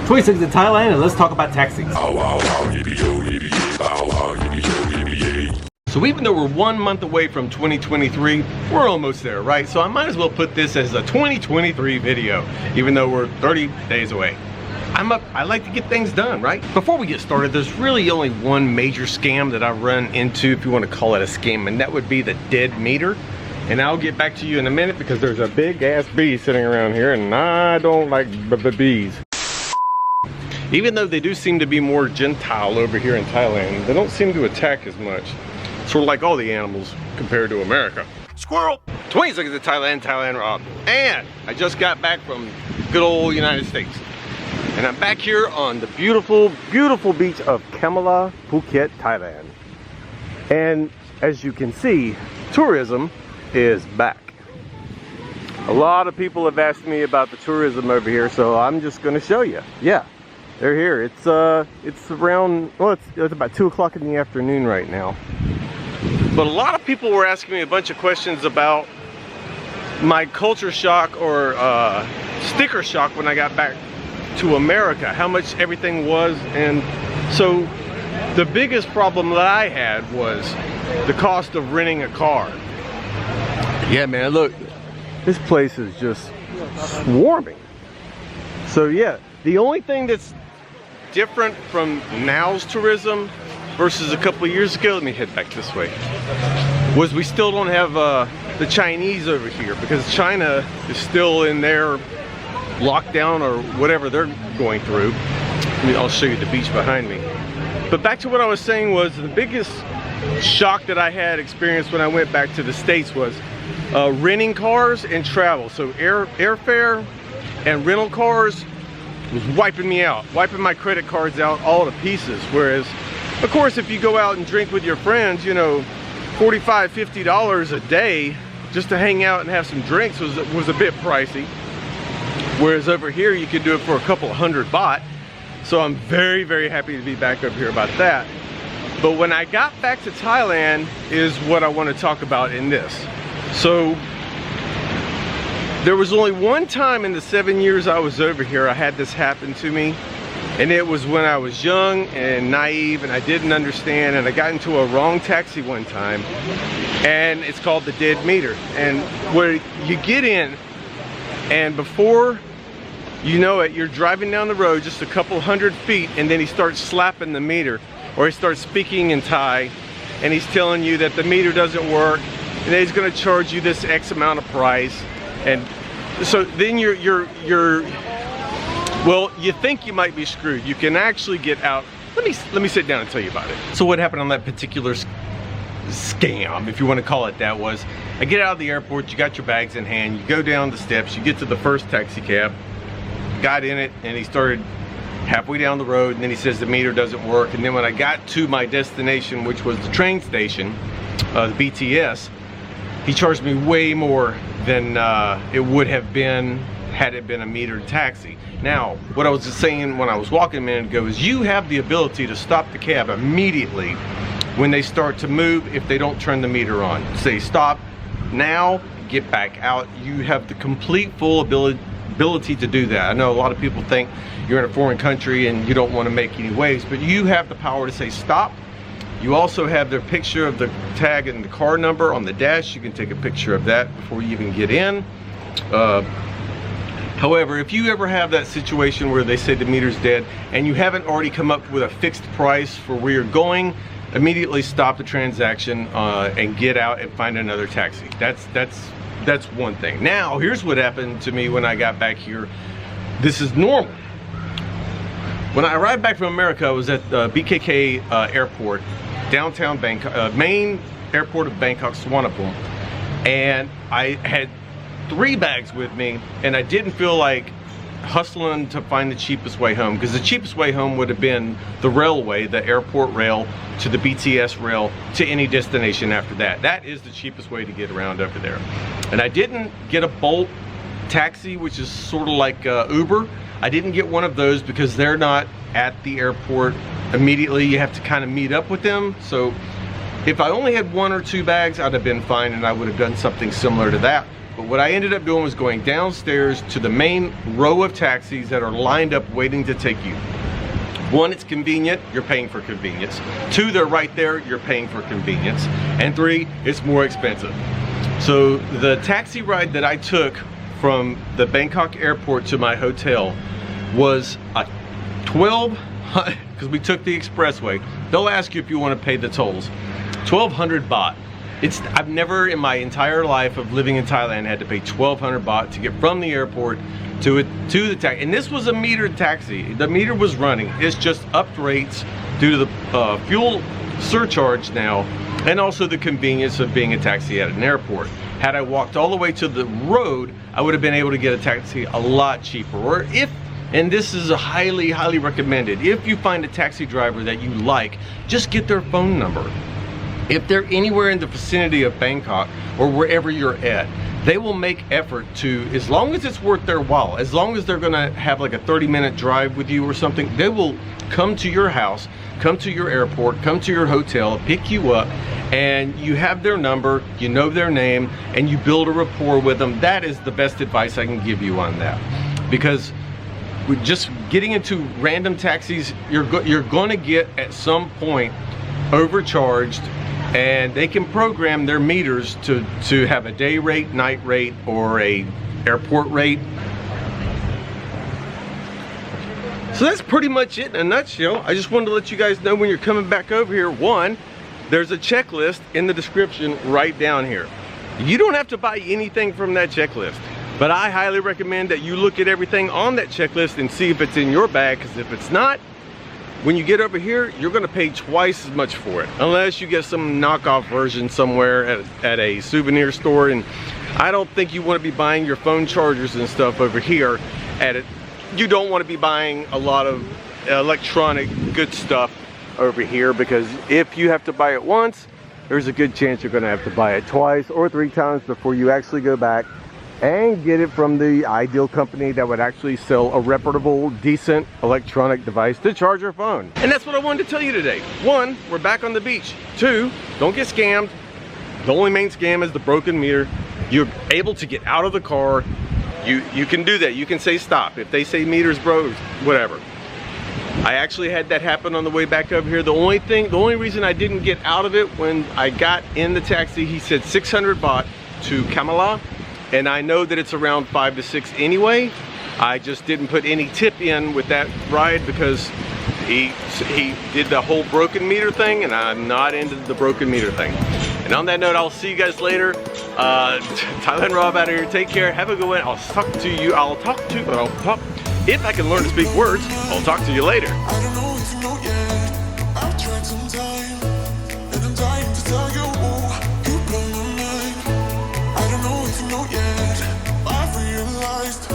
26 in Thailand, and let's talk about taxis. So even though we're 1 month away from 2023, we're almost there, right? So I might as well put this as a 2023 video, even though we're 30 days away. I like to get things done, right? Before we get started, there's really only one major scam that I've run into, if you want to call it a scam, and that would be the dead meter. And I'll get back to you in a minute because there's a big ass bee sitting around here, and I don't like bees. Even though they do seem to be more gentile over here in Thailand, they don't seem to attack as much. Sort of like all the animals compared to America. Squirrel! 26 in Thailand, Thailand Rob. And I just got back from good old United States. And I'm back here on the beautiful, beautiful beach of Kamala, Phuket, Thailand. And as you can see, tourism is back. A lot of people have asked me about the tourism over here, so I'm just going to show you. Yeah, they're here. It's around, well, it's about 2 o'clock in the afternoon right now. But a lot of people were asking me a bunch of questions about my culture shock or sticker shock when I got back to America, how much everything was. And so the biggest problem that I had was the cost of renting a car. Yeah, man, look, this place is just swarming. So yeah, the only thing that's different from now's tourism versus a couple of years ago, let me head back this way, was we still don't have the Chinese over here, because China is still in their lockdown or whatever they're going through. I'll show you the beach behind me. But back to what I was saying, was the biggest shock that I had experienced when I went back to the States was renting cars and travel. So airfare and rental cars was wiping me out, wiping my credit cards out all to pieces. Whereas, of course, if you go out and drink with your friends, you know, $45, $50 a day just to hang out and have some drinks was a bit pricey. Whereas over here, you could do it for a couple of $100 baht. So I'm very, very happy to be back up here about that. But when I got back to Thailand is what I want to talk about in this. So there was only one time in the 7 years I was over here I had this happen to me. And it was when I was young and naive and I didn't understand, and I got into a wrong taxi one time, and it's called the dead meter. And where you get in, and before you know it, you're driving down the road just a couple 100 feet, and then he starts slapping the meter, or he starts speaking in Thai, and he's telling you that the meter doesn't work, and then he's going to charge you this X amount of price. And so then well, you think you might be screwed. You can actually get out. Let me sit down and tell you about it. So what happened on that particular scam, if you want to call it that, was I get out of the airport, you got your bags in hand, you go down the steps, you get to the first taxi cab, got in it, and he started halfway down the road, and then he says the meter doesn't work. And then when I got to my destination, which was the train station, the BTS, he charged me way more than it would have been had it been a metered taxi. Now, what I was just saying when I was walking a minute ago is you have the ability to stop the cab immediately when they start to move if they don't turn the meter on. Say stop now, get back out. You have the complete full ability to do that. I know a lot of people think you're in a foreign country and you don't want to make any waves, but you have the power to say stop. You also have the picture of the tag and the car number on the dash. You can take a picture of that before you even get in. However, if you ever have that situation where they say the meter's dead and you haven't already come up with a fixed price for where you're going, immediately stop the transaction and get out and find another taxi. That's one thing. Now, here's what happened to me when I got back here. This is normal. When I arrived back from America, I was at BKK airport, downtown Bangkok, main airport of Bangkok, Suvarnabhumi, and I had 3 bags with me, and I didn't feel like hustling to find the cheapest way home, because the cheapest way home would have been the railway, the airport rail to the BTS rail to any destination after that. That is the cheapest way to get around over there. And I didn't get a Bolt taxi, which is sort of like Uber. I didn't get one of those because they're not at the airport immediately. You have to kind of meet up with them. So if I only had 1 or 2 bags, I'd have been fine, and I would have done something similar to that. but what I ended up doing was going downstairs to the main row of taxis that are lined up waiting to take you. One, it's convenient, you're paying for convenience. Two, they're right there, you're paying for convenience. And three, it's more expensive. So the taxi ride that I took from the Bangkok airport to my hotel was a 1200, because we took the expressway. They'll ask you if you want to pay the tolls. 1,200 baht. I've never in my entire life of living in Thailand had to pay 1,200 baht to get from the airport to the taxi. And this was a metered taxi. The meter was running. It's just upped rates due to the fuel surcharge now, and also the convenience of being a taxi at an airport. Had I walked all the way to the road, I would have been able to get a taxi a lot cheaper. Or if, and this is a highly, highly recommended, if you find a taxi driver that you like, just get their phone number. If they're anywhere in the vicinity of Bangkok or wherever you're at, they will make effort to, as long as it's worth their while, as long as they're gonna have like a 30-minute drive with you or something, they will come to your house, come to your airport, come to your hotel, pick you up, and you have their number, you know their name, and you build a rapport with them. That is the best advice I can give you on that. Because with just getting into random taxis, you're gonna get at some point overcharged, and they can program their meters to have a day rate, night rate, or a airport rate. So that's pretty much it in a nutshell. I just wanted to let you guys know when you're coming back over here, one, there's a checklist in the description right down here. You don't have to buy anything from that checklist, but I highly recommend that you look at everything on that checklist and see if it's in your bag, because if it's not, when you get over here, you're gonna pay twice as much for it, unless you get some knockoff version somewhere at a souvenir store. And I don't think you wanna be buying your phone chargers and stuff over here at it. You don't wanna be buying a lot of electronic good stuff over here, because if you have to buy it once, there's a good chance you're gonna have to buy it twice or 3 times before you actually go back and get it from the ideal company that would actually sell a reputable, decent electronic device to charge your phone. And that's what I wanted to tell you today. One, we're back on the beach. Two, don't get scammed. The only main scam is the broken meter. You're able to get out of the car. You can do that. You can say stop. If they say meter's broke, whatever. I actually had that happen on the way back over here. The only reason I didn't get out of it, when I got in the taxi, he said 600 baht to Kamala. And I know that it's around 5 to 6 anyway. I just didn't put any tip in with that ride because he did the whole broken meter thing, and I'm not into the broken meter thing. And on that note, I'll see you guys later. Thailand Rob out of here. Take care. Have a good one. I'll talk to you. If I can learn to speak words, I'll talk to you later. I don't know if you know yet. I've tried some time, and I'm dying to tell you, you blow my mind. I don't know if you know yet. I've realized